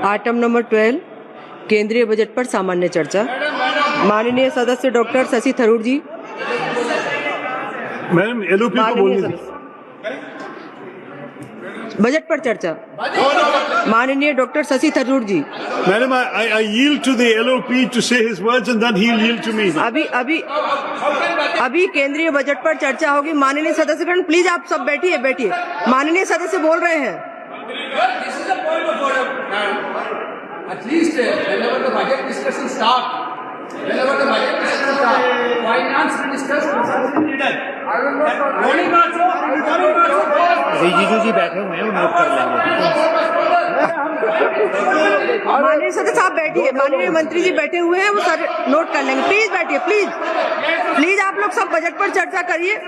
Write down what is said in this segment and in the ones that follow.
Item number 12 केंद्रीय budget पर सामान्य चर्चा। माननीय सदस्य doctor Shashi Tharoor ji. Madam LOP को बोलने दीजिए। बजट पर चर्चा। माननीय doctor Shashi Tharoor ji. Madam I yield to the LOP to say his words and then he'll yield to me. अभी केंद्रीय बजट पर चर्चा होगी। माननीय सदस्यगण प्लीज आप सब बैठिए। माननीय सदस्य बोल रहे हैं। At least whenever the budget discussion starts, finance minister, Rijiju जी बैठे हुए हैं, वो नोट कर लेंगे। माननीय सदस्य आप बैठिए। माननीय मंत्री जी बैठे हुए हैं, वो सर नोट कर लेंगे। प्लीज बैठिए। प्लीज आप लोग सब बजट पर चर्चा करिए। आ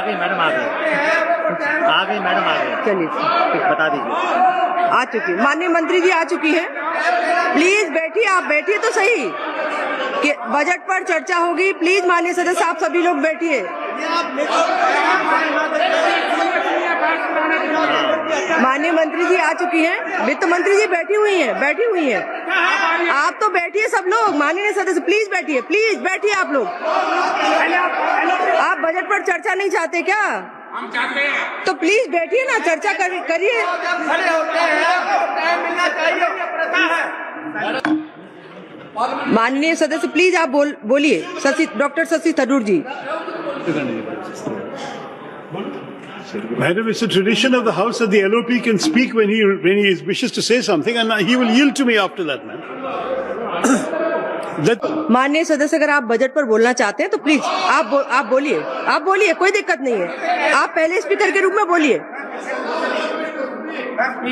गई मैडम, आ गई मैडम, आ गई। चलिए बता दीजिए। आ चुकी। माननीय मंत्री जी आ चुकी हैं। प्लीज बैठिए। आप बैठिए तो सही कि बजट पर चर्चा होगी। प्लीज माननीय सदस्य आप सभी लोग बैठिए। माननीय मंत्री जी आ चुकी हैं। वित्त मंत्री जी बैठी हुई हैं। आप तो बैठिए सब लोग। माननीय सदस्य प्लीज बैठिए आप लोग। आप बजट पर चर्चा नहीं चाहते क्या? हम चाहते हैं तो प्लीज बैठिए ना, चर्चा करिए। खड़े होते हैं, टाइम मिलना चाहिए, प्रथा है। माननीय सदस्य प्लीज आप बोलिए। Doctor Shashi Tharoor ji. Madam, it's a tradition of the House that the LOP can speak when he wishes to say something, and he will yield to me after that, ma'am. माननीय सदस्य अगर आप बजट पर बोलना चाहते हैं तो प्लीज आप बोलिए। कोई दिक्कत नहीं है। आप पहले स्पीकर के रूप में बोलिए।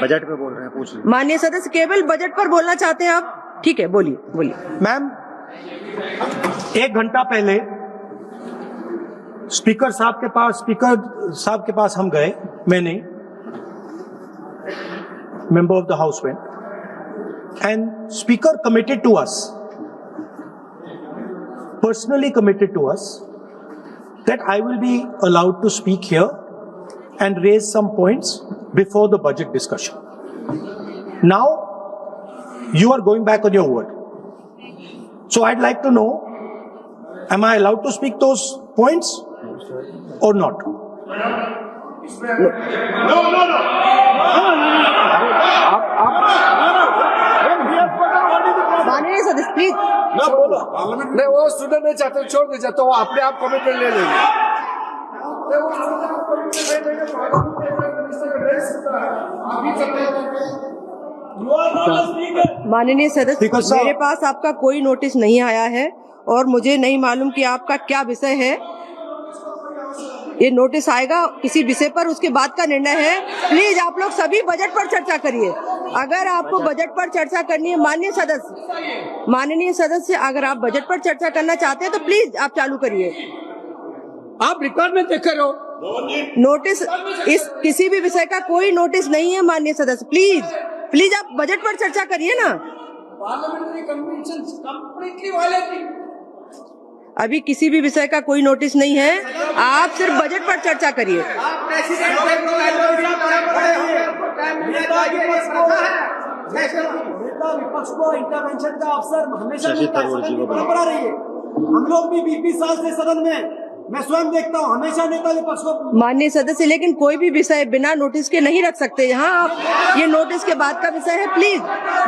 बजट पे बोल रहे हैं, पूछ लीजिए। माननीय सदस्य केवल बजट पर बोलना चाहते हैं आप? ठीक है, बोलिए। मैम, 1 घंटा पहले स्पीकर साहब के पास हम गए। मैंने member of the house went and speaker committed to us, personally committed to us, that I will be allowed to speak here and raise some points before the budget discussion. Now, you are going back on your word. So I'd like to know, am I allowed to speak those points or not? No. माननीय सदस्य please. नहीं, वो सुनना नहीं चाहते, छोड़ दे जाते, वो अपने आप कमिटमेंट ले लेंगे। माननीय सदस्य, मेरे पास आपका कोई नोटिस नहीं आया है और मुझे नहीं मालूम कि आपका क्या विषय है। ये नोटिस आएगा किसी विषय पर, उसके बाद का निर्णय है। प्लीज आप लोग सभी बजट पर चर्चा करिए। अगर आपको बजट पर चर्चा करनी है, माननीय सदस्य अगर आप बजट पर चर्चा करना चाहते हैं तो प्लीज आप चालू करिए। आप रिकॉर्ड में देख रहे हो, नोटिस इस किसी भी विषय का कोई नोटिस नहीं है। माननीय सदस्य प्लीज आप बजट पर चर्चा करिए ना। Parliamentary convention completely violating. अभी किसी भी विषय का कोई नोटिस नहीं है, आप सिर्फ बजट पर चर्चा करिए। विपक्ष को इंटरवेंशन का अवसर हमेशा मिलता है, परंपरा रही है। हम लोग भी 20 साल से सदन में, मैं स्वयं देखता हूँ, हमेशा नेता विपक्ष को। माननीय सदस्य, लेकिन कोई भी विषय बिना नोटिस के नहीं रख सकते यहाँ आप। ये नोटिस के बाद का विषय है। प्लीज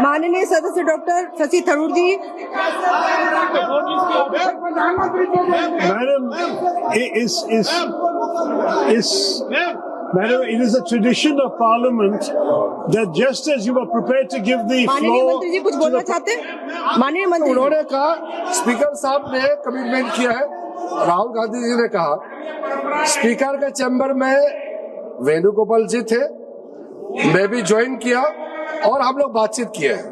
माननीय सदस्य doctor Shashi Tharoor ji. Madam, it is a tradition of Parliament that just as you were prepared to give the floor, माननीय मंत्री जी कुछ बोलना चाहते हैं? माननीय मंत्री, उन्होंने कहा, स्पीकर साहब ने कमिटमेंट किया है। राहुल गांधी जी ने कहा, स्पीकर के चैम्बर में वेणुगोपाल जी थे, मैं भी ज्वाइन किया और हम लोग बातचीत किए हैं।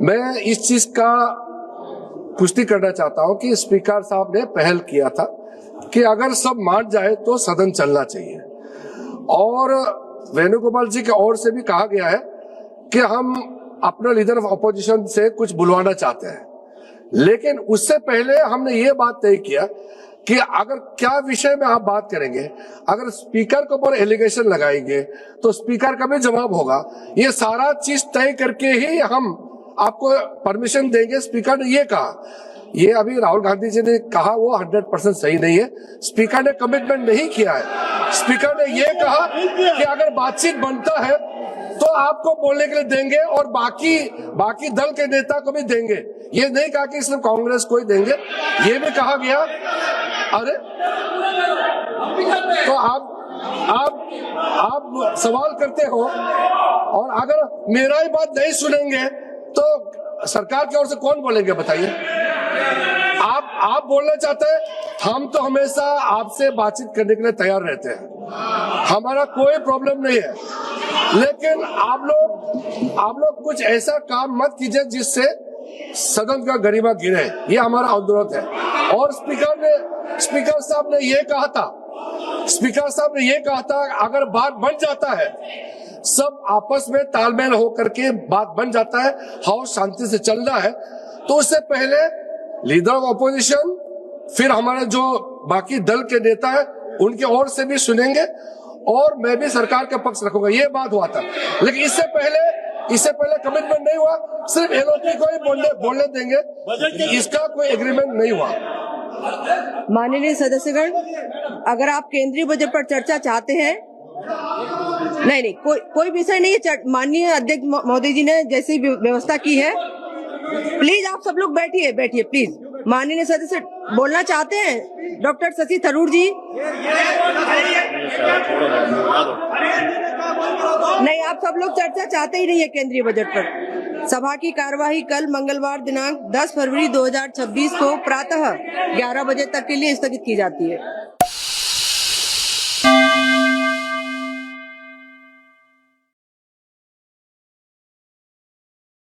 मैं इस चीज का पुष्टि करना चाहता हूं कि स्पीकर साहब ने पहल किया था कि अगर सब मान जाए तो सदन चलना चाहिए, और वेणुगोपाल जी की ओर से भी कहा गया है कि हम अपना लीडर ऑफ ऑपोजिशन से कुछ बुलवाना चाहते हैं। लेकिन उससे पहले हमने ये बात तय किया कि अगर क्या विषय में आप बात करेंगे, अगर स्पीकर के ऊपर एलिगेशन लगाएंगे तो स्पीकर का भी जवाब होगा। ये सारा चीज तय करके ही हम आपको परमिशन देंगे। स्पीकर ने ये कहा, ये अभी राहुल गांधी जी ने कहा वो 100% सही नहीं है। स्पीकर ने कमिटमेंट नहीं किया है। स्पीकर ने ये कहा कि अगर बातचीत बनता है तो आपको बोलने के लिए देंगे और बाकी दल के नेता को भी देंगे। ये नहीं कहा कि सिर्फ कांग्रेस को ही देंगे। ये भी कहा गया। अरे तो आप सवाल करते हो और अगर मेरा ही बात नहीं सुनेंगे तो सरकार की ओर से कौन बोलेंगे बताइए? आप बोलना चाहते हैं, हम तो हमेशा आपसे बातचीत करने के लिए तैयार रहते हैं, हमारा कोई प्रॉब्लम नहीं है। लेकिन आप लोग कुछ ऐसा काम मत कीजिए जिससे सदन का गरिमा गिरे, ये हमारा अनुरोध है। और स्पीकर साहब ने ये कहा था अगर बात बन जाता है, सब आपस में तालमेल होकर के बात बन जाता है, हाउस शांति से चल रहा है, तो उससे पहले लीडर ऑफ ऑपोजिशन, फिर हमारे जो बाकी दल के नेता है उनके ओर से भी सुनेंगे और मैं भी सरकार का पक्ष रखूंगा। ये बात हुआ था। लेकिन इससे पहले कमिटमेंट नहीं हुआ, सिर्फ एलओपी को ही बोलने देंगे, इसका कोई एग्रीमेंट नहीं हुआ। माननीय सदस्यगण, अगर आप केंद्रीय बजट पर चर्चा चाहते हैं, नहीं, कोई विषय नहीं है। माननीय अध्यक्ष महोदय जी ने जैसी व्यवस्था की है, प्लीज आप सब लोग बैठिए प्लीज। माननीय सदस्य बोलना चाहते हैं, डॉक्टर शशि थरूर जी। नहीं, आप सब लोग चर्चा चाहते ही नहीं है केंद्रीय बजट पर। सभा की कार्यवाही कल मंगलवार दिनांक 10 फरवरी 2026 को प्रातः 11 बजे तक के लिए स्थगित की जाती है।